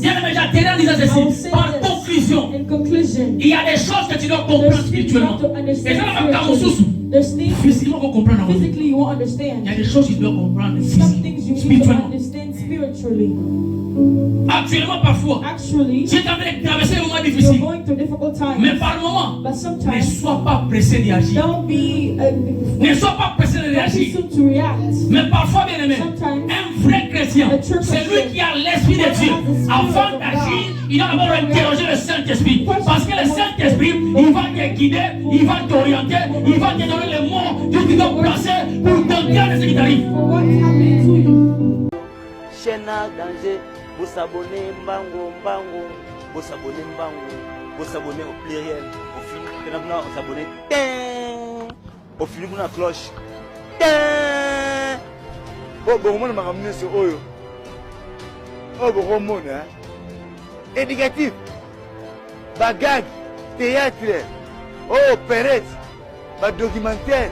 Bien aimé, j'atterris en disant ceci. Par conclusion, il y a des choses que tu dois comprendre spirituellement. Et ça, on va physiquement, on comprend. Physically, you won't understand. Il y a des choses que tu dois comprendre Some things you need to spirituellement. understand spiritually. Actuellement, parfois, Actually, tu es en train de traverser un moment you're difficile. going through difficult times. Mais par moment, But ne sometimes, sois pas pressé d'y agir. don't be Ne sois pas pressé de don't be réagir. soon to react. Mais parfois, bien aimé, Sometimes, un vrai chrétien, c'est lui qui a l'esprit de Dieu. Avant d'agir, il doit d'abord interroger le Saint-Esprit. Parce que le Saint-Esprit, il va te guider, il va t'orienter, il va te donner les mots que tu dois placer pour t'entendre ce qui t'arrive. For what's happening to you. Chaîne à danger, vous s'abonnez, mbango, mbango, vous s'abonnez, mbango, vous s'abonnez au pluriel, au fil, maintenant on s'abonne, au fil de la cloche. Oh, bon, on m'a ramené sur Oyo. Oh, bon, mon hein. Éducatif, bagage, théâtre, oh, opérette, documentaire,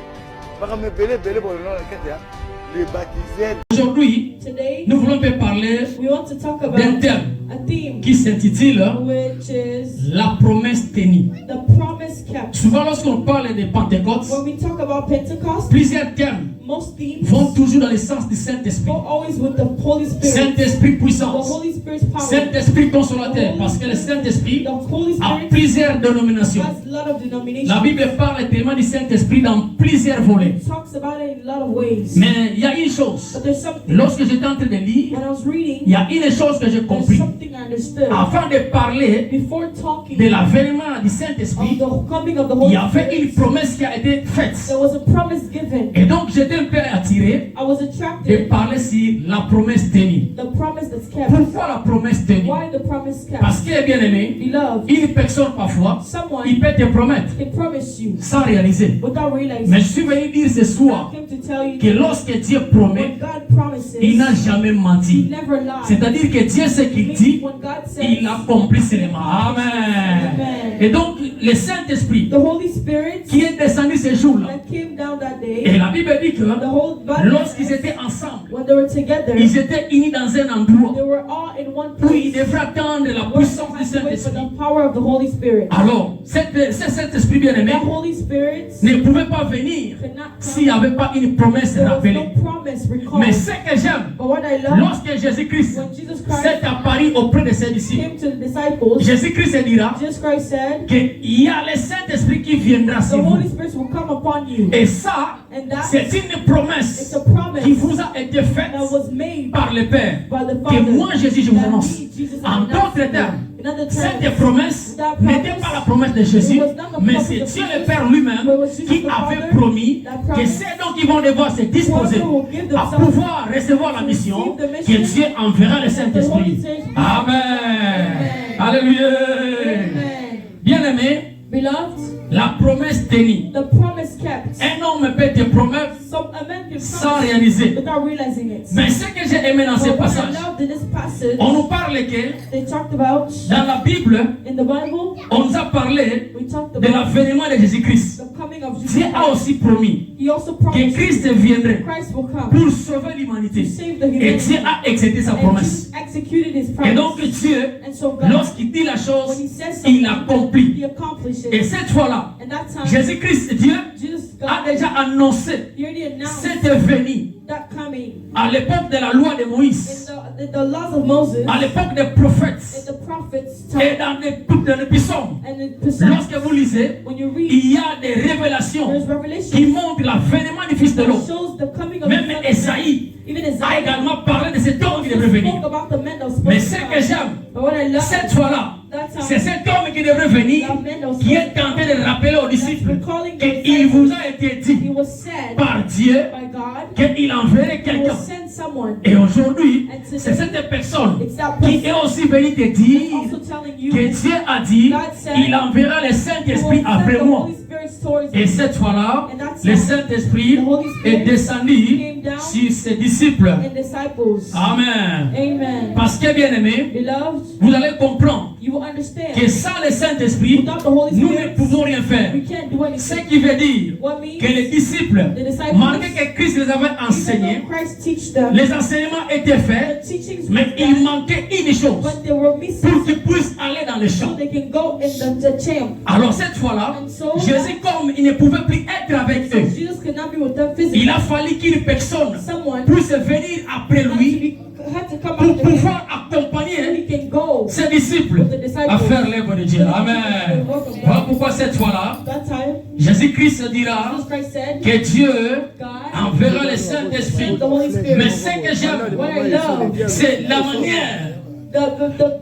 les baptisés. Aujourd'hui, Today, nous voulons parler we want to talk about d'un thème a theme qui s'intitule which is la promesse tenue. the promise kept. Souvent, lorsqu'on parle de Pentecôte, When we talk about Pentecost, plusieurs thèmes most themes vont toujours dans le sens du Saint-Esprit. go always with the Holy Spirit. Saint-Esprit The puissance, Holy Spirit's power. Saint-Esprit consolateur, parce que le Saint-Esprit The Holy a Spirit plusieurs dénominations. has a lot of denominations. La Bible parle tellement du Saint-Esprit dans plusieurs volets. It talks about it in a lot of ways. Mais il y a une chose, But there's something, lorsque j'étais en train de lire, when I was reading, il y a une chose que j'ai there's compris. something I understood. Avant de parler Before talking de l'avènement du of Saint-Esprit, the coming of the il Holy y avait une Spirit, promesse qui a été faite. there was a promise given. Et donc j'étais un peu attiré I was de attracted parler sur la promesse tenue. the promise that's kept. Pourquoi la promesse tenue? Why the promise kept? Parce que, bien aimé, Beloved, une personne parfois, someone il peut te promettre can promise you sans réaliser. without realizing. Mais je suis venu dire ce I soir came to tell you que lorsque Dieu promet, when God promises, il n'a jamais He menti. never lies. C'est-à-dire que Dieu, ce qu'il dit, When God says, il accomplit seulement. Amen. Amen. Et donc, le Saint-Esprit The Holy Spirit qui est descendu ce jour-là, that came down that et day, la Bible dit que the whole body, lorsqu'ils étaient ensemble, when they were together, ils étaient unis dans un endroit they were all in one où ils place. devraient attendre la They were puissance du supposed to wait for Saint-Esprit. the power of the Holy Spirit. Alors, ce Saint-Esprit bien-aimé That Holy Spirit ne pouvait pas venir could not s'il n'y come. avait pas une promesse There was rappelée. no promise Mais recalled. ce que j'aime, But what I love, lorsque Jésus-Christ when Jesus Christ s'est apparu auprès de ses disciples, came to the disciples, Jésus-Christ dira Jesus Christ said, qu'il y a le Saint-Esprit qui viendra the sur vous. Holy Spirit will come upon you. Et ça, And that c'est une it's promesse a promise qui vous a été faite that was made par le Père. by the Que Father. moi, Jésus, je vous That annonce. me, Jesus, En announce d'autres you. termes, In other cette terms, promesse that n'était promise, pas la promesse de Jésus, it was not the mais promise c'est of Dieu Jesus, le Père lui-même but it was Jesus qui the avait Father promis that que promised ceux dont ils vont devoir se disposer whoever will give à themselves pouvoir recevoir la to mission, receive the que mission, Dieu enverra le that the Holy Saint-Esprit. Spirit will- Amen. Amen. Alléluia. Amen. Bien-aimé, Beloved, la promesse tenue. the promise kept. Un homme peut te promettre A man can sans promise réaliser. without realizing it. Mais ce que j'ai aimé dans ce But what I passage, loved in this passage, on nous parle que they talked about, dans la Bible, in the Bible, on nous a parlé we talked de about l'avènement de Jésus-Christ. the coming of Jesus Dieu a Christ. aussi promis He also que promised Christ viendrait Christ will come pour sauver to l'humanité. save the Et humanity. Dieu a exécuté sa And promesse. Jesus executed his Et promise. donc Dieu, And so God, lorsqu'il dit la when chose, he says il something, l'accomplit. he accomplishes Et it. cette fois-là, And that time, Jésus-Christ, Dieu, Jesus, a God, déjà annoncé he already announced cette venue that coming. à l'époque de la loi de In Moïse, the laws of Moses, à l'époque des in prophètes the prophets' et time, dans les psaumes. and in the Psalms, Lorsque vous lisez, when you read, il y a des révélations there's qui revelation montrent l'avènement du Fils de that l'homme. shows the coming of Même the Son of Man. Esaïe Even a Isaiah également parlé de cet homme qui devrait spoke venir. about the man that was Mais supposed ce to que come. j'aime, But what I love, cette fois-là, that time, c'est cet homme qui devrait venir, that man that was qui est supposed to come, tenté de rappeler aux that's disciples recalling the qu'il vous disciples. a été It dit was said par Dieu by God, qu'il enverrait he quelqu'un. will send someone. Et aujourd'hui, And today, c'est cette personne it's that qui person est aussi venue te dire also telling you que Dieu a dit God said, il enverra le he will Saint-Esprit send après the moi. Holy Spirit spirits towards Et him. cette fois-là, And that's le how Saint-Esprit the Holy Spirit est descendu came down sur ses disciples. and disciples. Amen. Amen. Parce que, bien aimé, Beloved, vous allez comprendre you will understand que sans le Saint-Esprit, without the Holy nous ne Spirit, pouvons rien faire. we can't do Ce anything. qui veut dire What means que les disciples, the disciples, malgré que Christ les avait even enseignés, though Christ teach them, les enseignements étaient faits, the teachings mais were il done, manquait une chose but they were missing pour qu'ils puissent aller dans les so champs. they can go in the champ. Alors cette fois-là, And so Jésus, comme il ne pouvait plus être avec eux, Jesus could not be with them physically. il a fallu qu'une personne Someone puisse venir après lui had to come pour after him pouvoir so accompagner he can go. ses disciples à faire l'œuvre de Dieu. Amen. Voilà pourquoi cette fois-là, That time, Jésus-Christ dira Jesus Christ said, que Dieu God enverra le Saint-Esprit. the Holy Spirit. Mais ce que j'aime, What I love, c'est la manière the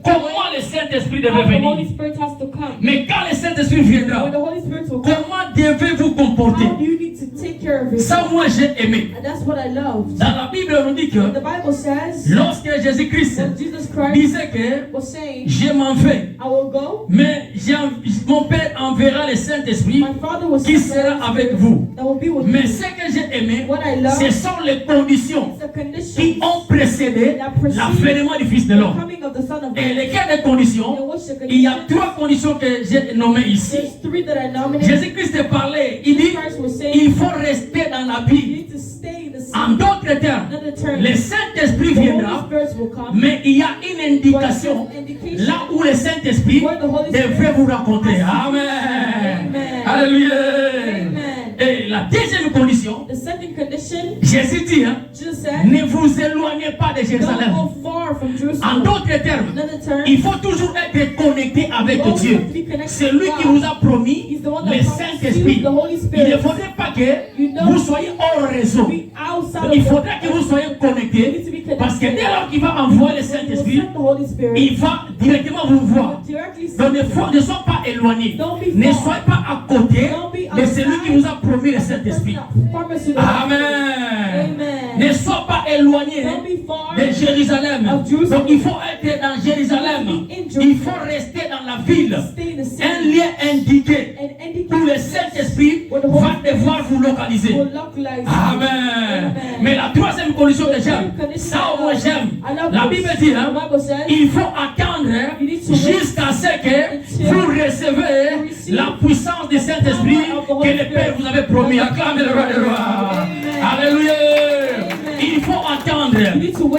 comment le Saint-Esprit devait how the Holy venir. Spirit has to come. Mais quand le Saint-Esprit viendra, When the Holy Spirit will come, comment devez-vous comporter? how do you need to take care of it? Ça, moi, j'ai aimé. And that's what I loved. Dans la Bible, on nous dit The que Bible says, lorsque Jésus-Christ when Jesus Christ disait que was saying, je m'en vais, I will go, mais mon Père enverra le Saint-Esprit my Father will qui send the sera Holy avec Spirit vous. that will be with Mais you. ce que j'ai aimé, What I love, ce sont les conditions the conditions, qui ont précédé l'avènement du Fils de the l'homme. coming of the Son of Et Man. lesquelles des conditions? And what's the Il y a condition? trois conditions que j'ai nommées ici. There's three that I nominated. Jésus-Christ parlait, il dit, Jesus Christ was saying, il faut rester dans la you Bible. need to stay in the En sea. d'autres termes, Another term, le Saint-Esprit the Holy viendra, Spirit will come. mais il y a une indication là où le Saint-Esprit devrait vous rencontrer. Amen. Alléluia. Amen. Et la deuxième condition, The second condition, Jésus dit, hein, Jesus said, ne vous éloignez pas de don't Jérusalem. go far from En Jerusalem. d'autres termes, Another term, il faut toujours être connecté avec you always Dieu. have to be connected C'est to lui God. qui vous a promis He's the one le that promised you Saint-Esprit. the Holy Il ne Spirit. faudrait pas que You know, vous soyez hors réseau. be outside Il of faudrait que vous soyez You need connectés to be connected. parce que dès lors qu'il va envoyer le He will Saint-Esprit, send the Holy Spirit. il va directement vous voir. Directly Donc see ne soyez pas éloignés. Don't be Ne far. soyez pas à côté Don't be de celui qui vous a promis le the person Saint-Esprit. that promised you the Amen. Amen. Ne soyez pas éloignés Don't be far de Jérusalem. of Jerusalem. Donc il faut être dans Jérusalem. Il faut rester dans la ville. Stay in the city. Un lieu indiqué And indicate où le Saint-Esprit va devoir vous localiser. will localize. Amen. Amen. Mais la troisième condition que j'aime, ça au moins j'aime. La Bible dit, hein, The Bible says, il faut attendre jusqu'à ce que vous recevez la puissance du Saint-Esprit que le Père vous avait promis. Acclamez le roi des rois. Alléluia. Il faut attendre.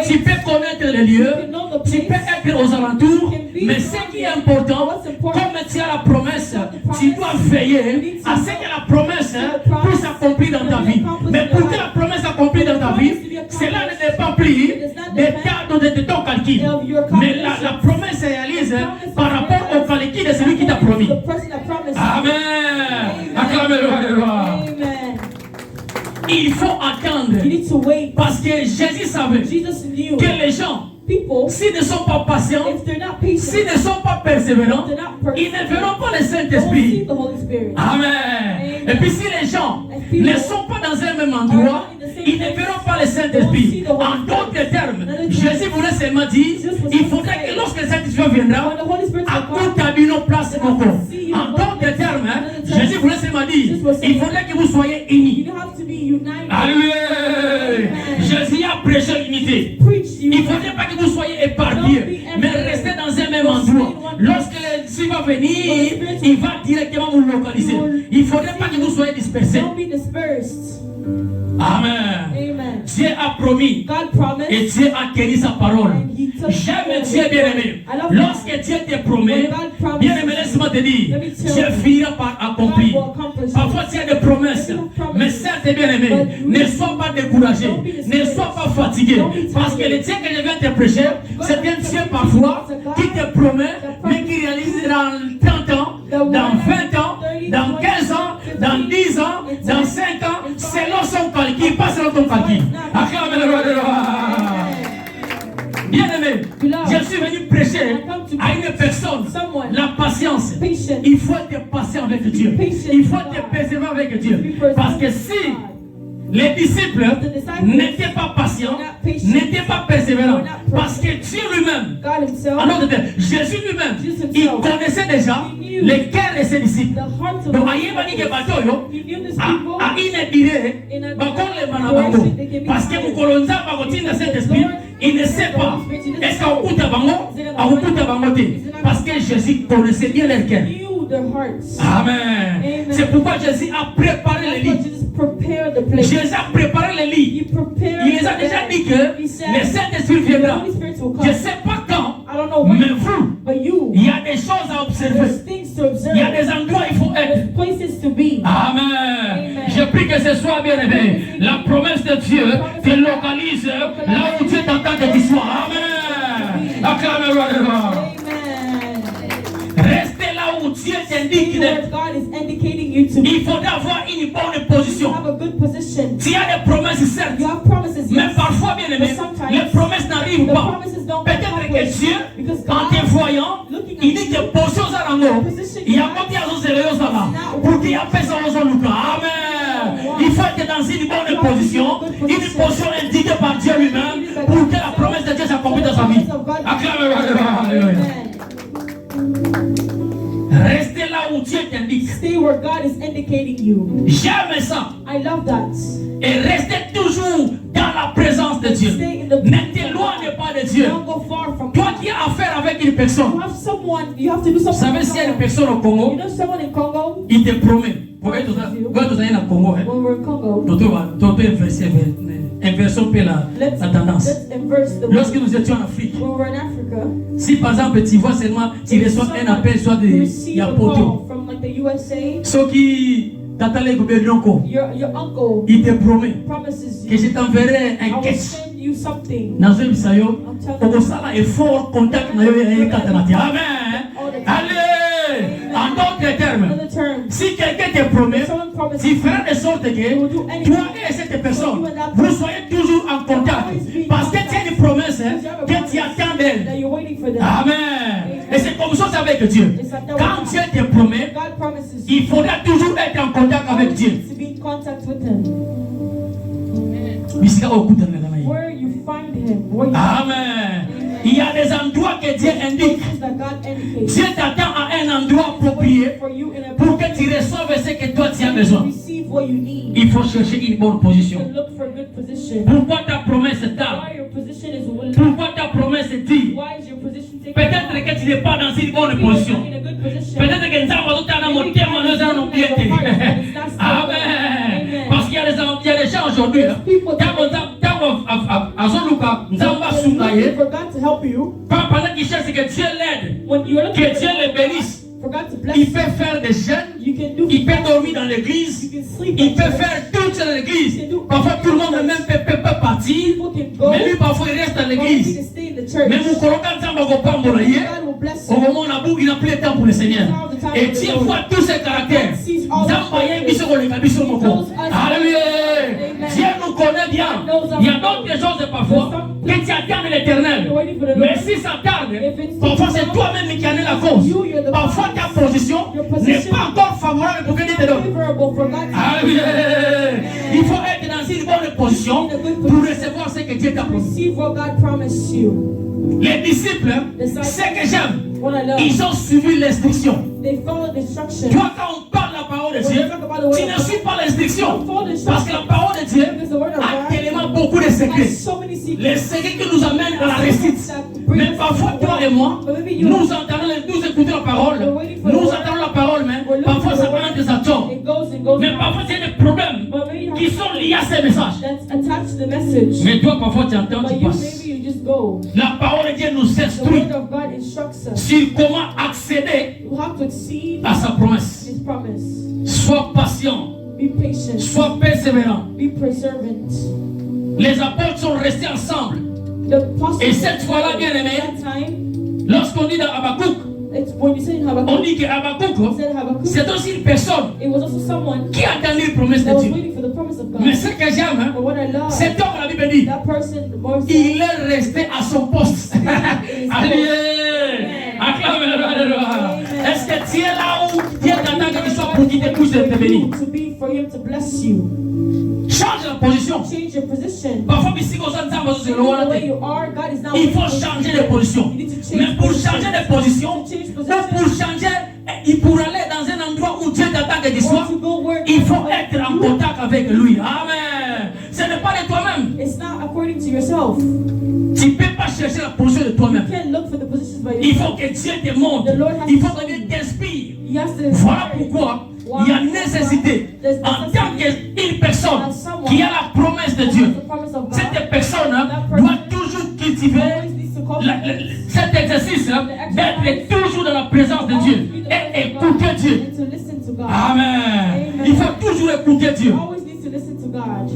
Tu peux connaître les lieux, tu peux être aux alentours, mais ce qui est important, comme tu as la promesse, tu dois veiller à ce que la promesse puisse s'accomplir dans ta vie. Mais pour que la promesse s'accomplisse dans ta vie, cela ne dépend plus des cadres de ton calcul. Mais la promesse se réalise par rapport au calcul de celui qui t'a promis. the person that promised. Amen. Acclamez le roi des rois. Amen. Il faut attendre. You need to wait. Parce que Jésus savait Jesus knew que les gens, people, s'ils ne sont pas patients, if they're not patient, s'ils ne sont pas persévérants, they're not ils ne verront pas le they won't see Saint-Esprit. the Holy Spirit. Amen. Et puis si les gens ne sont pas dans un même endroit, ils ne verront pas le Saint-Esprit. En d'autres termes, Jésus voulait seulement dire, il faudrait que lorsque le Saint-Esprit viendra, When the Holy Spirit à will come, côté nos places nos corps. En d'autres termes, hein, Jésus voulait seulement dire, il faudrait que vous soyez unis. you have to be united. Alléluia. Jésus a prêché l'unité. Preach Il ne unity. faudrait pas que vous soyez éparpillés, mais restez dans un même endroit. Lorsque l'Esprit va venir, il va directement vous localiser. Il ne faudrait pas que vous soyez dispersés. Don't be dispersed. Amen. Amen. Dieu a promis God promised. et Dieu a tenu sa parole. And he took J'aime Dieu bien-aimé. I love Lorsque Dieu te promet, bien-aimé, laisse-moi te dire, Dieu finira par accomplir. God will accomplish. Parfois, tu as des promesses, mais certes, bien-aimé, ne sois pas découragé, ne sois pas fatigué. Parce que le Dieu que je viens te prêcher, c'est un Dieu parfois qui te promet, mais qui réalise dans 30 ans, dans 20 ans, dans 15 ans, dans 10 ans, dans 5 ans, selon son calcul, pas selon ton calcul. Acclame le roi des rois. Bien-aimé, je suis venu prêcher à une personne la patience. Il faut être patient avec Dieu. Il faut être persévérant avec Dieu. Parce que si Les disciples n'étaient pas patients, n'étaient pas persévérants. Parce que Dieu lui-même, God himself, alors Jésus lui-même, il connaissait déjà les cœurs de ses disciples. Donc, he knew these people à inébiré, parce que Moukolonza va Saint-Esprit, il ne sait pas. Est-ce qu'on coûte à Bango? Parce que Jésus connaissait bien leur cœur. knew their hearts. Amen. Amen. C'est pourquoi Jésus a préparé les That's why lits. Jesus prepared the place. Jésus a préparé les lits. He prepared Il les a the déjà bed. dit que He said, le Saint-Esprit the viendra. Holy Spirit will Je come. ne sais pas quand, I don't know when, mais vous, but you, il y a des choses à observer. there's things to observe. Il y a des endroits où il faut être. There's places to be. Amen. Je prie que ce soit bien aimé. La promesse de Dieu te localise là où Dieu t'entend que tu sois. Amen. Acclamez-le. Amen. Restez là où Dieu t'indique. See where God is indicating you to be. Il faudra avoir une bonne You position. have a good position. Tu as des promesses, certes. You have promises, Mais yes. parfois, bien aimé, But sometimes les promesses n'arrivent the pas. promises don't Peut-être come que accomplished. Dieu, Because en God, te voyant, looking at il dit que you, position à l'angle. Il y a pas de raison sérieuse là. Pour qu'il y ait personne aux Lucas. Amen. Il faut être dans une bonne position, une position indiquée par Dieu lui-même, pour que la promesse de Dieu s'accomplisse dans sa vie. Acclamez-le. Restez là où Dieu t'indique. stay where God is indicating you. J'aime ça. I love that. Et restez toujours dans la présence de Dieu. Stay in the Ne t'éloigne pas de Dieu. Don't go far from Toi God. qui as affaire avec une personne, You have someone, you have to do vous something. savez with s'il y a une someone. personne au Congo, You know someone in Congo? il te promet. Quand tu es au Congo, When we're in Congo, inversons la tendance. let's inverse the Lorsque nous étions en Afrique, when we're in Africa, si par exemple tu vois seulement, tu reçois un appel soit de receive a Yapoto, call from like the USA, ceux qui t'attendent le gouvernement, your uncle il te promet promises que you, je t'enverrai I un will cash. send you something. Dans un bisayo, I'm telling pour you. ça là, effort, contact, na yo et katanati. Amen. Allez, en d'autres termes, Another term, si quelqu'un te promet, someone promises tu feras de sorte que toi et cette personne, vous soyez toujours en contact. Parce que tu as une promesse que tu attends d'elle. that you're waiting for them. Amen. Et c'est comme ça avec Dieu. Quand Dieu te promet, God promises you il faudra toujours être en contact avec Dieu. to be in contact with Him. Where you find Him, where you Amen. Il y a des endroits que Dieu indique. places that God indicates Dieu t'attend à un endroit approprié for you in a pour que tu reçoives ce que toi tu as besoin. receive what you need. Il faut chercher une bonne position. To look for good position. Pourquoi ta promesse est tard? Why your position is low. Pourquoi ta promesse est dit? Why is your position taken? Peut-être que tu n'es pas dans une bonne Maybe you're position. not in a good position. Peut-être que nous avons tout un amour tellement nous allons bien t'aider. Amen. Parce qu'il y a des gens aujourd'hui. For God to help you, Pendant qu'ils cherchent que Dieu l'aide, when you're looking que Dieu le bénisse, for God to bless il you, peut faire des jeûnes, you can do il peut dormir dans l'église, you can sleep il at peut church. faire tout dans l'église. Parfois tout le monde même peut partir, People can go, mais lui parfois il reste dans or he can l'église. stay in the church. Mais mon colocat ne va pas mourir. God will bless Au you. moment où on a beaucoup, il n'a plus le temps pour le Seigneur. Et Dieu voit tous ses caractères. Alléluia. Dieu nous connaît bien. Il y a d'autres choses parfois que tu attends l'éternel. Mais si ça tarde, parfois c'est toi-même qui en es la cause. Parfois ta position n'est pas encore favorable pour que Dieu te donne. Favorable for God to Alléluia. Il faut être dans une bonne position pour recevoir ce que Dieu t'a promis. receive what God promised you. Les disciples, ce que j'aime, What I love, ils ont suivi l'instruction. they follow the instruction. Toi, quand on parle de la parole de Dieu, tu ne suis pas l'instruction. Parce que la parole de Dieu a tellement beaucoup de secrets. Has so many secrets. Les secrets qui nous amènent à la réussite. Mais parfois, toi et moi, nous entendons, nous écoutons la parole. Nous entendons la parole, mais parfois ça prend des atomes. It goes and goes. Mais parfois, c'est des problèmes But maybe you qui have sont liés à ces messages. that's attached to the message. Mais toi, parfois, tu entends, But tu you passes. maybe you just go. La parole de Dieu nous The instruit word of God instructs us. sur comment accéder You have to exceed à sa promesse. His promise. Sois patient, Be patient. sois persévérant. Be perseverant. Les apôtres sont restés ensemble. The apostles. Et cette fois-là, bien aimé, that time, lorsqu'on dit dans Habakkuk, it's when you say in on Habakkuk, dit que Habakkuk, it said Habakkuk, c'est aussi une personne it was also someone qui attendait une promesse that de was Dieu. waiting for the promise of God. Mais ce que j'aime, hein, But what I love, cet homme, la Bible dit, that person, the more il est resté à son poste. Alléluia. Acclame-le, alléluia. Est-ce que tu es là où Dieu t'attend que tu sois pour qu'il te pousse de te bénir? to be for him to bless you. Change la position. Change your position. Parfois, ici, quand on entend The way you are, God is now. il faut changer de position. You need to change Mais pour position. changer de position, ou pour changer, et pour aller dans un endroit où Dieu t'attend que tu sois, To go where il faut être en contact avec lui. Amen. Ce n'est pas de toi-même. It's not according to yourself. Tu ne peux pas chercher la position de You toi-même. can't look for the positions by Il yourself. faut que Dieu te montre. Il faut que Dieu t'inspire. He has to. Voilà pourquoi il y a nécessité, en tant qu'une personne qui a la promesse de Dieu, The promise of God. cette personne doit toujours cultiver Always needs to cultivate cet exercice d'être toujours dans la présence de Dieu et écouter Dieu. and to listen to God. Amen. Il faut toujours écouter Dieu. You always need to listen to God.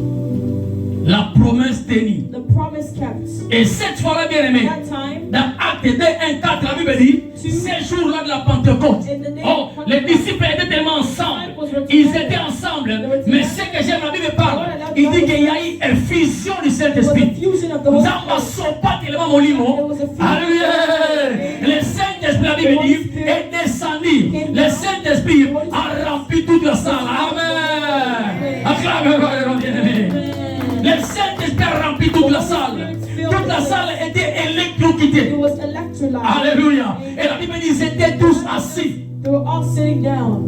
La promesse tenue. The promise kept. Et cette fois-là, bien aimé, That time, dans Actes 2, 1, 4, la Bible dit, ces jours-là de la Pentecôte, oh, les disciples étaient tellement ensemble, ils étaient ensemble, mais ce que j'aime, la Bible parle, il dit qu'il y a eu une fusion du was the Saint-Esprit. fusion of the Nous Holy avons Spirit. pas tellement mon limo. Alléluia. Le Saint-Esprit, la Bible dit, est descendu. Le Saint-Esprit a rempli toute la salle. Amen. Acclamez-le, bien-aimé. Le Saint-Esprit a rempli toute la salle. Toute la salle était électrocutée. It was electrolyzed. Alléluia. Et la Bible dit, ils étaient tous assis. They were all sitting down.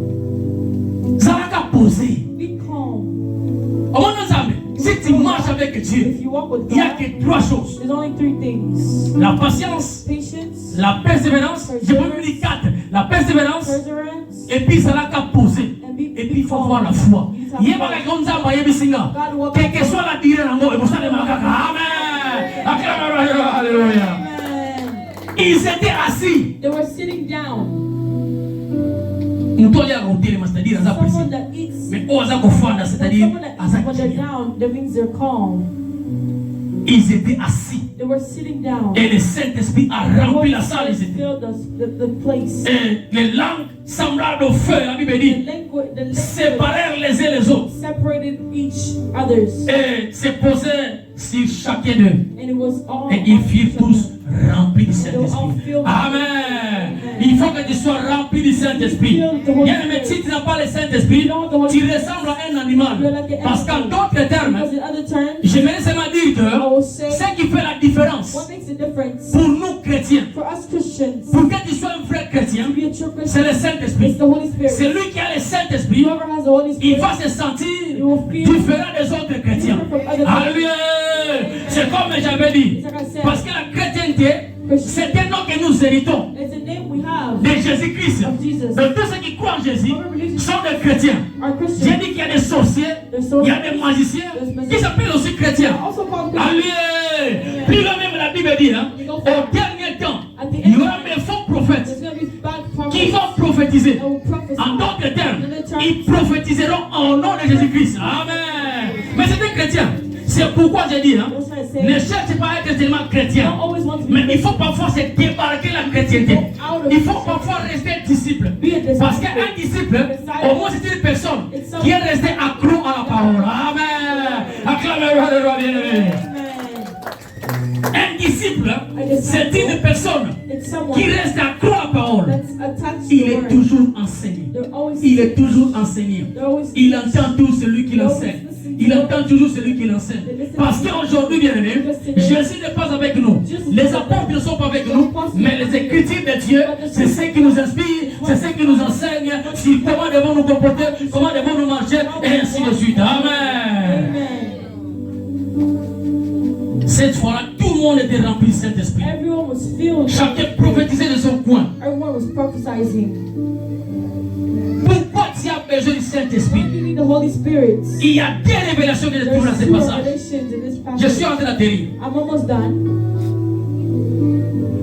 Ça n'a qu'à poser. Be calm. Au moins, nous savons, si tu marches avec Dieu, If you walk with il n'y a God, que trois choses. there's only three things: La patience, patience, la persévérance, je peux même dire quatre. La persévérance, perseverance, et puis ça n'a qu'à poser. and be. Et puis il faut avoir la foi. Il y a pas comme ça, il y a des signes. Quelle que soit la durée, il faut s'en démarquer. Amen. Alléluia. Amen. Ils étaient assis. They were sitting down. Nous t'en avons dit, c'est-à-dire, à Someone that eats. mais on a confondre, c'est-à-dire, Someone that eats when they're down, that means they're calm. ils étaient assis. They were sitting down. Et le Saint-Esprit a The rempli Holy la salle. Ils Spirit étaient. filled the place. Et les langues semblables au feu, la Bible The dit, language séparèrent les uns les autres separated each others, et se posaient sur chacun d'eux. and it was all. Et ils on firent each tous other. remplis du Saint-Esprit. Amen. Il faut que tu sois rempli du Saint-Esprit. Bien aimé, si tu n'as pas le Saint-Esprit, tu ressembles à un animal. Parce qu'en d'autres termes, Because in other terms, j'aimerais seulement dire I que will say ce qui fait la différence what makes a difference pour nous chrétiens, for us Christians pour que tu sois un vrai chrétien, to be a true c'est Christian. le It's Saint-Esprit. the Holy Spirit. Celui qui a le Saint-Esprit, Whoever has the Holy il Spirit, va se sentir différent des autres chrétiens. Alléluia. C'est comme j'avais dit. Parce que la chrétienté, c'est un nom que nous héritons it's a name we have de Jésus-Christ. of Jesus. Donc tous ceux qui croient en Jésus sont des chrétiens. Our J'ai Christians, dit qu'il y a des sorciers, il y a des magiciens qui s'appellent aussi chrétiens. also called Christians. Alléluia. Plus loin même la Bible dit, hein, au dernier temps, il y aura des faux prophètes There's going to be bad qui prophets vont prophétiser. that will prophesy. En d'autres termes, ils prophétiseront en nom de Jésus-Christ. Amen. Mais c'est des chrétiens. C'est pourquoi j'ai dit, hein, ne cherche pas à être tellement I chrétien. don't always want to be Mais il faut parfois se débarquer de la chrétienté. Il faut parfois rester disciple. Be a disciple. Parce qu'un disciple, au moins c'est une personne qui est restée accro à la parole. Amen. Acclamez-le, le roi bien-aimé. Amen. Un disciple, c'est une personne It's someone qui reste accro à la parole. that's attached to Il the est word. toujours enseigné. They're always Il est toujours enseigné. They're always Il entend tout celui qui l'enseigne. Il entend toujours celui qui l'enseigne. Parce qu'aujourd'hui, bien aimé, Jésus n'est pas avec nous. Les apôtres ne sont pas avec nous. Mais les Écritures de Dieu, c'est ce qui nous inspire, c'est ce qui nous enseigne sur comment devons nous comporter, comment devons nous marcher, et ainsi de suite. Amen. Amen. Cette fois-là, tout le monde était rempli du Saint-Esprit. Everyone was filled. Chacun prophétisait de son coin. Everyone was prophesying. Pourquoi tu as besoin du Saint-Esprit? Why do you need the Holy Spirit? Il y a des révélations que je trouve dans There's ce two passage. revelations in this Je suis passage. en train d'atterrir. I'm almost done.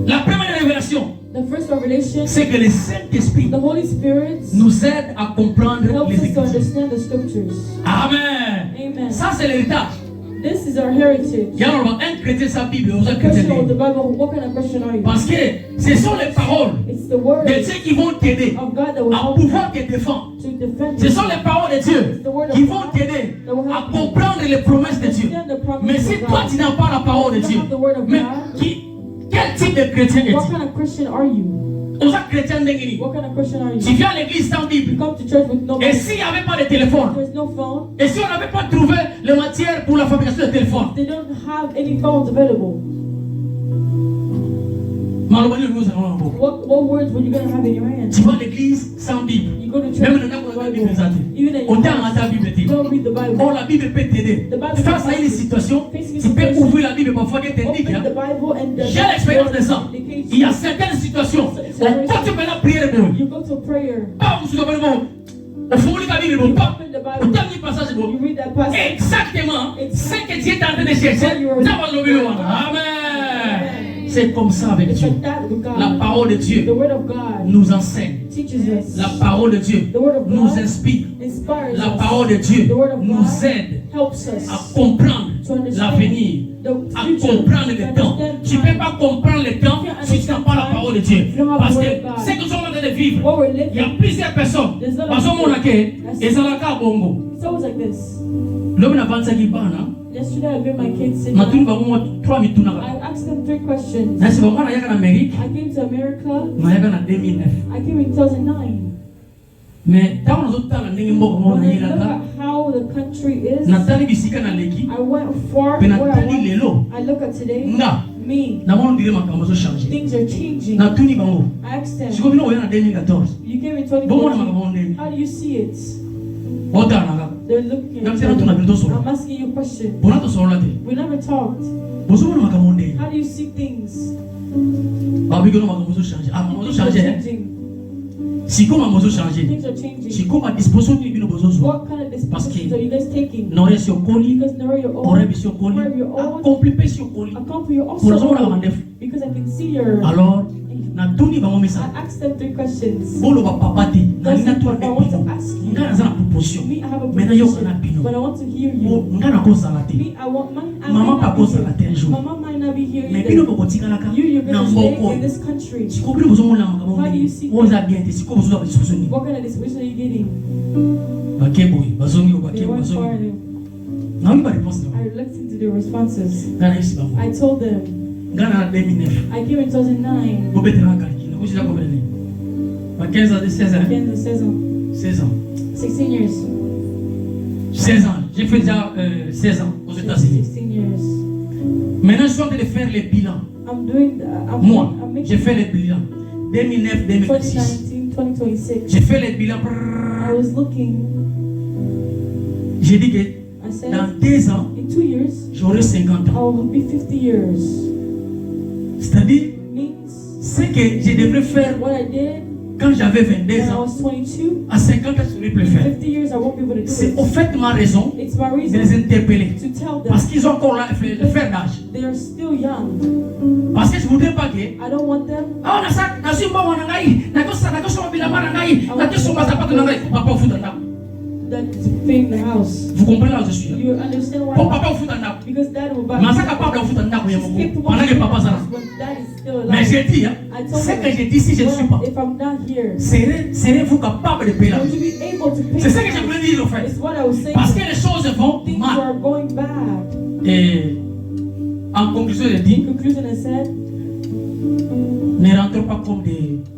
La première révélation, The first revelation, c'est que le Saint-Esprit the Holy Spirit nous aide à comprendre helps les us to Écritures. understand the scriptures. Amen. Amen. Ça, c'est l'héritage. This is our heritage. Il y a un chrétien sa Bible, aux A chrétiens. Christian with the Bible, what kind of Christian are you? Parce que ce sont les paroles It's the word de Dieu qui vont t'aider of God that will à help pouvoir te défendre. to defend Ce you. sont les paroles de Dieu qui vont t'aider à comprendre les promesses de Dieu. Understand the promise Mais si of toi God. tu n'as pas la parole de You Dieu, don't have the word of mais God. quel type de chrétien What es-tu? kind of Christian are you? Aux chrétiens d'Engini. What kind of Christian are Tu you? viens à l'église sans You Bible. come to church with no Et Bible. s'il n'y avait pas de téléphone, There's no phone. et si on n'avait pas trouvé les matières pour la fabrication de téléphone, They don't have any phones available. malheureusement, nous allons en beaucoup. What words were you going to have in your hands? Tu vas à l'église sans Bible. You go to church Même with le temps no qu'on a la Bible, Bible. Even in your autant à house, ta Bible, you don't read the Bible. oh, la Bible peut t'aider. The Bible Face à une situation, tu peux ouvrir la Bible parfois qu'elle t'indique. Open the Bible and J'ai l'expérience de ça. Il y a certaines situations. Quand tu fais la prière, You go to prayer. pas vous souvenez bon. Au fond de la Bible, You pas. open the Au Bible. dernier passage, bon. You read that passage. Exactement. Ce que Dieu est en train de chercher. Amen. C'est comme ça avec It's Dieu. like that with La God. parole de The Dieu word of God nous enseigne. teaches us. La parole de Dieu The word of nous God inspire. inspires La us. parole de Dieu The word of nous God aide helps à us comprendre to understand l'avenir, the à future, comprendre to le temps. understand Tu ne peux time. pas comprendre le temps si tu n'as pas la parole de Dieu. Parce que ce que nous sommes en train de vivre, What we're il y a living, plusieurs personnes. There's a lot of Parce que mon accueil, Yes. et ça l'a qu'à bongo. it's always like this. L'homme n'a pas de qui parle. Yesterday I made my kids sit Na tu down. ba mo 3 mituna. I asked them 3 questions. Na si ba mwana yaka na Amérique, I came to America. na yaka na 2009. I came in 2009. Mais tant nous autres la ndenge mboko mo When na I look yelaka. at how the country is, Na tali bisika na leki. I went far Pe na where I tali went. lelo. I look at today, Nga. me, Na mwana dire makambo zo changer. things are changing. Na tuni bango. I asked them, Siko bino oyana 2014. you came in Bon mwana 2014. makambo ndenge. How do you see it? Ota na ka. They're looking Nam at sera tuna me. binto solo. I'm asking you a question. Bona to solo te. We never talked. Bozo mwana makambo ndenge. How do you see things? Ba biko no makambo zo changer. Ah makambo zo Things are changer. changing. Siko makambo zo changer. Things are changing. Siko ma disposition ni bino bozo zo. What kind of dispositions are you guys taking? Na ore si okoli. Because now you're Ore old. bi si okoli. Where you're old. Accompli pe si okoli. Accomplish you're also Bozo mwana old. kamandef. Because I can see your. Alors, na tuni bango misa. I asked them 3 questions. Bolo ba papa te. Na That's nina it, to but I want to ask you. nga na za na proposition. Me, I have a Mena yo kana position, bino. but I want to hear Bo you. nga na ko sala te. Me, I want mine. I Mama might pa not ko be sala te un here. jour. Mama might not be here Mais bino either. boko tika laka. You're Na gonna stay mboko. in this country. Siko bino bozo mona makambo How do you ndenge. see Oza bien te. Siko bozo ba disposition ni. What kind of disposition are you getting? Bakebo, bazongi o They bakebo, went far. bazongi. Na wi ba réponse na. I listened to their responses. Nga na isi bango. I told them Nga na 2009. I came in 2009. Bo betela kalki. Na ko sila ko bele. Ba 15 ans, 16 ans. Again, 16 ans. 16 ans. 16 years. 16 ans. J'ai fait déjà 16 ans aux États-Unis. 16 years. Maintenant, je suis en train de faire les bilans. I'm doing that. Moi, I'm j'ai making fait les bilans. 2009-2026. 2019, 2026. J'ai fait les bilans. I was looking. J'ai dit que I said, dans 2 ans, in 2 years, j'aurai 50 ans. I'll be 50 years. C'est-à-dire, Means ce que je devrais faire what I did quand j'avais 22 when I ans, was 22, à 50 ans, je ne pourrais plus le faire. 50 years, I won't be able to do C'est au it. fait ma raison It's my de les reason interpeller. to tell Parce them qu'ils ont encore là le faire d'âge. they are still young. Parce que je ne voudrais pas que. I don't want them. Ah, on a ça, na simba wana ngai, na kosa mabila mana ngai, na kosa mazapato na ngai, papa ufuta ndako. That thing in the house. Vous comprenez là où je suis là? You understand why? Pour papa ufuta ndako. Because dad will buy. Masa capable ufuta ndako ya He's Mungu. capable Pendant que papa zala. when dad is still Mais alive. j'ai dit, hein, I told ce him, que j'ai dit si je ne suis pas, if I'm not here, serez-vous capable de payer la would vie? you be able to pay? C'est ce que je voulais dire en fait. It's what I was saying. Parce que les choses vont Things mal. are going bad. Et en conclusion, je In dis, conclusion, I said, ne rentrez pas comme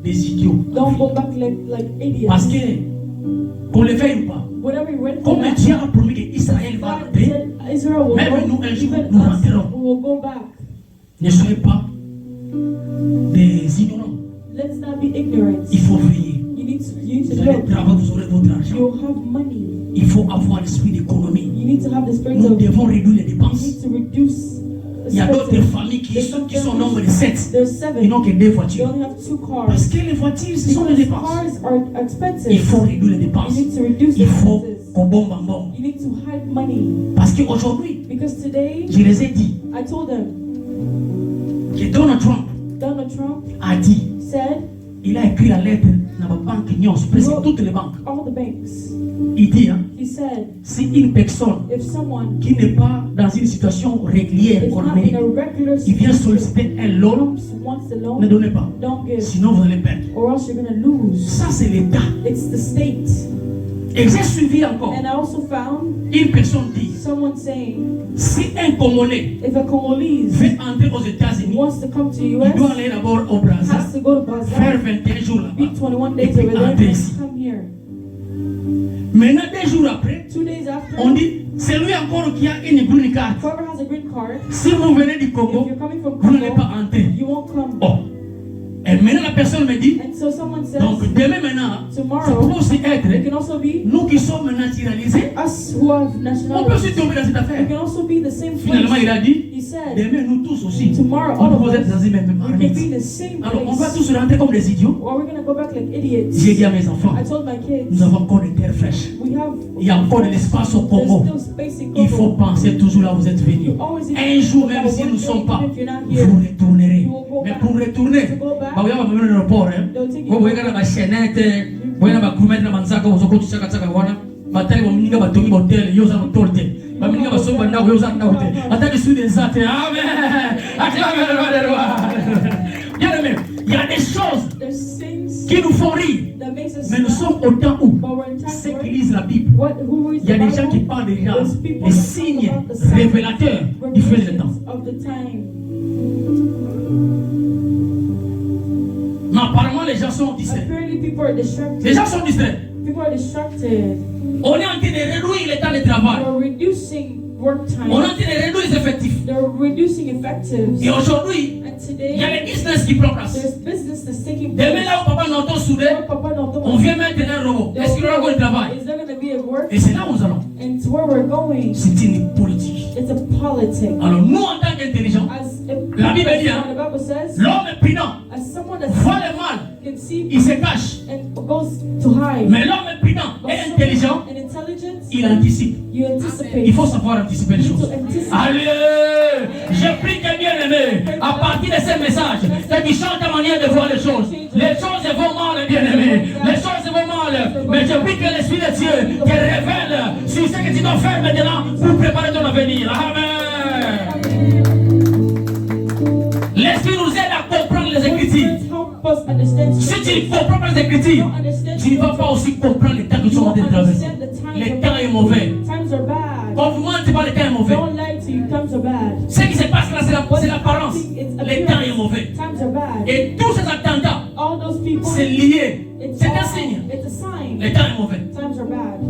des idiots. don't go back like idiots. Parce que, qu'on le veuille ou pas, Whatever you went comme for, Dieu a promis qu'Israël va God rentrer, said Israel will même go. nous, un jour, Even nous us, rentrerons. we will go back. Ne soyez pas des ignorants. Let's not be ignorant. Il faut veiller. You need to Vous allez look. travailler, vous aurez votre argent. You'll have money. Il faut avoir l'esprit d'économie. You need to have the spirit Nous of. You devons réduire les dépenses. need to reduce. Il y a d'autres familles qui sont au nombre de 7. There's Ils n'ont 7. que 2 You voitures. only have 2 Parce cars. que les voitures, ce sont des Because dépenses. cars are expensive. Il faut réduire les You dépenses. need to reduce Il faut expenses. qu'on bombe en bombe. You need to hide money. Parce qu'aujourd'hui, Because today, je les ai dit I told them, que Donald Trump Donald Trump a dit, said, il a écrit la lettre dans la banque Nyons, presque toutes les banques. all the banks. Il dit, hein, He said, si une personne if someone qui n'est pas dans une situation régulière is en not in Amérique, a regular il vient situation, solliciter un loan, wants a ne loan, donnez pas. don't give, Sinon, vous allez perdre. or else you're gonna lose. Ça, c'est l'État. It's the state. Et j'ai suivi encore. And I also found Une personne dit, someone saying, si un Congolais if a Congolese veut entrer aux États-Unis, wants to come to il doit US, aller d'abord au Brazza, has to go to faire Brazil, 21 1 Et days puis over there, entrez ici. come here. Maintenant, 2 jours après, 2 days after, on dit, c'est lui encore qui a une green card. whoever has a green card, Si vous venez du if Congo, you're coming from vous n'allez Congo, pas entrer. you won't come. Oh. Et maintenant, la personne me dit, And so someone says, donc demain maintenant, ça tomorrow, peut aussi it être, can also be nous qui sommes naturalisés, us who have on peut nationality. aussi tomber dans cette It affaire. can also be the same Finalement, il place. a dit, He said, demain nous tous aussi, tomorrow on all peut of être us, dans une même we can marmite. be the same Alors on va place. tous rentrer comme des idiots. Or we're going to go back like idiots. J'ai dit à mes enfants, I told my kids, nous avons encore des terres fraîches. we have, Il y a encore de l'espace au there's Congo. still space in Il faut Congo. penser toujours là où vous êtes venus. You always need Un to jour, think même about si one nous ne day, sommes pas, even if you're not here, vous retournerez. you will go Mais back. pour retourner, To go back, bah, vous avez même l'aéroport. they'll take Vous you voyez dans la chaînette, vous voyez dans la gourmette, dans la manzaka, vous avez chaka chaka wana. Batali wa mninga batongi hotel, yoza motolte. Ba mninga baso banda yoza na hotel. Ataki sous des athées. Amen. Acclamez le roi des rois. Bien aimé, il y a des choses there's things qui nous font rire. that makes us Mais nous smile, sommes au temps où but we're in ceux time qui where lisent la Bible, who reads il y a the des gens qui Bible, parlent déjà there's people des that signes talk about the signs, révélateurs du feu des temps. revelations of the time. Mais apparemment, les gens sont distraits. Apparently people are distracted. Les gens sont distraits. People are distracted. On est en train de réduire le temps de travail. They're reducing work On est en time. train de réduire les effectifs. They're reducing effectives. Et aujourd'hui, And il y a today, les business qui prennent place. there's business that's taking Demain, place. là où papa n'entend souder, Where Papa don't on vient maintenant un robot. Est-ce qu'il y aura encore du travail? Is there going to be a work? Et c'est là où nous allons. And it's where we're going. C'est une politique. It's a politic. Alors, nous, en tant qu'intelligents, La Bible dit, hein, the Bible says, l'homme est prudent, as someone that voit le mal, can see il se cache. and goes to hide, Mais l'homme est prudent but et someone intelligent, and intelligence, il anticipe. you anticipate. Il faut savoir anticiper les You need choses. to anticipate. Allez, je prie que bien aimé, à partir de ces messages, que tu changes ta manière de voir les choses. Les choses vont mal, bien aimé. Les choses vont mal. Mais je prie que l'Esprit de Dieu te révèle sur ce que tu dois faire maintenant pour préparer ton avenir. Amen. L'Esprit nous aide à comprendre les Écritures. Help us understand. Si tu ne comprends pas les Écritures, tu ne vas pas aussi comprendre les temps que nous sommes en train de traverser. Le temps est mauvais. Times are bad. Quand vous mentez pas, le temps est mauvais. Don't lie to you. Times are bad. Ce qui se passe là, c'est l'apparence. Le temps est mauvais. Times are bad. Et tous ces attentats, All those people. c'est lié. It's C'est un all- signe. It's a sign. Le temps est mauvais. Times are bad.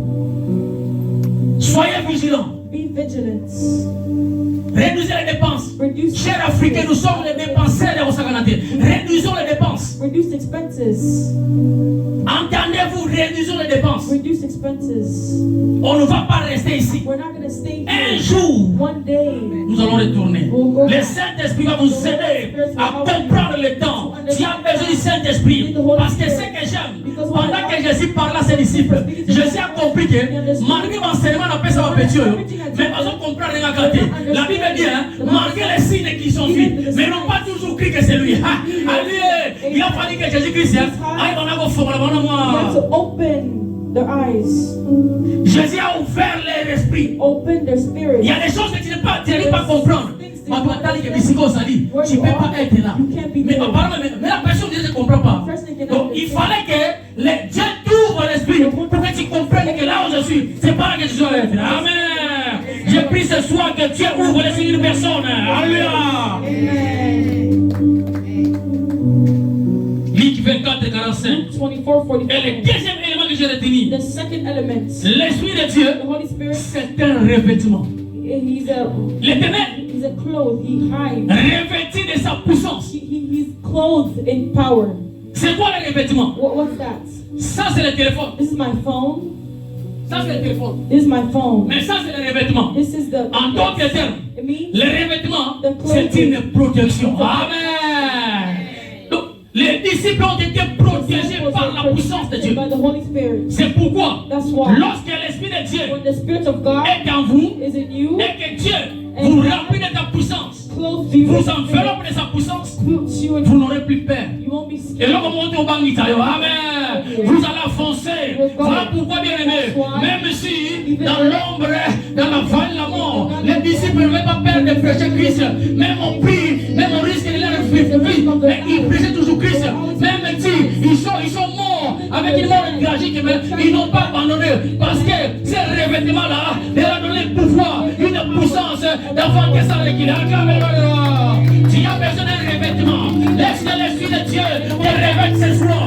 Soyez vigilants. Be vigilant. Réduisez les dépenses. Reduce. Chers Africains, nous sommes les dépensaires de Rosaganate. Réduisons les dépenses. Reduce expenses. Entendez-vous, réduisons les dépenses. Reduce expenses. On ne va pas rester ici. We're not going to stay Un here. jour, One day. nous allons retourner. Le Saint-Esprit va vous aider à comprendre le temps. Tu as besoin du Saint-Esprit. Parce que ce que j'aime, pendant que je suis par là, ses disciples, je suis compris que malgré l'enseignement, on appelle ça ma petit, mais pas on comprend rien à côté. La Bible dit, hein, malgré les signes qui sont faits, mais ils n'ont pas toujours cru que c'est lui. Allez, il a fallu que Jésus-Christ, aille dans la forme, You have to open their eyes. Jésus a ouvert leur esprit. Open their spirit. Il y a des choses que tu n'arrives pas à comprendre. Tu ne peux pas être là. Mais apparemment, mais la personne ne comprend pas. Donc il fallait que Dieu t'ouvre l'esprit pour que tu comprennes que là où je suis, c'est pas là que je dois être. Amen. Je prie ce soir que Dieu ouvre l'esprit d'une personne. Alléluia. Luc 24, 45. Luke 24:45. Et le deuxième élément que j'ai retenu, The second element, l'esprit de Dieu, the Holy Spirit, c'est un revêtement. he's a cloth. He hides. Revêtu de sa puissance. He's clothed in power. C'est quoi le revêtement? What's that? Ça c'est le téléphone. This is my phone. Ça c'est le téléphone. This is my phone. Mais ça c'est le revêtement. This is the. En d'autres termes, It means le revêtement c'est une protection. Amen. Donc, les disciples ont été protégés par la puissance de Dieu. by the Holy Spirit. C'est pourquoi, That's why lorsque l'Esprit de Dieu when the Spirit of God est en vous is in you, et que Dieu vous remplit de sa puissance, clothes you, vous enveloppe de sa puissance, puts you in, vous n'aurez plus peur. you won't be Et scared. là, vous montez au banc d'Italie. Amen. Vous allez foncer. Voilà pourquoi, bien aimé, même si dans l'ombre, dans la vallée de la mort, les disciples n'avaient pas peur de prêcher Christ, même au prix, même au risque de leur vie, mais ils prêchaient toujours Christ. Même si ils sont morts avec une mort tragique, mais ils n'ont pas abandonné. Parce que ce revêtement-là leur a donné le pouvoir, une puissance d'avant que ça l'équilibre. Tu as besoin d'un revêtement. Laisse que l'Esprit de Dieu te revête ce soir.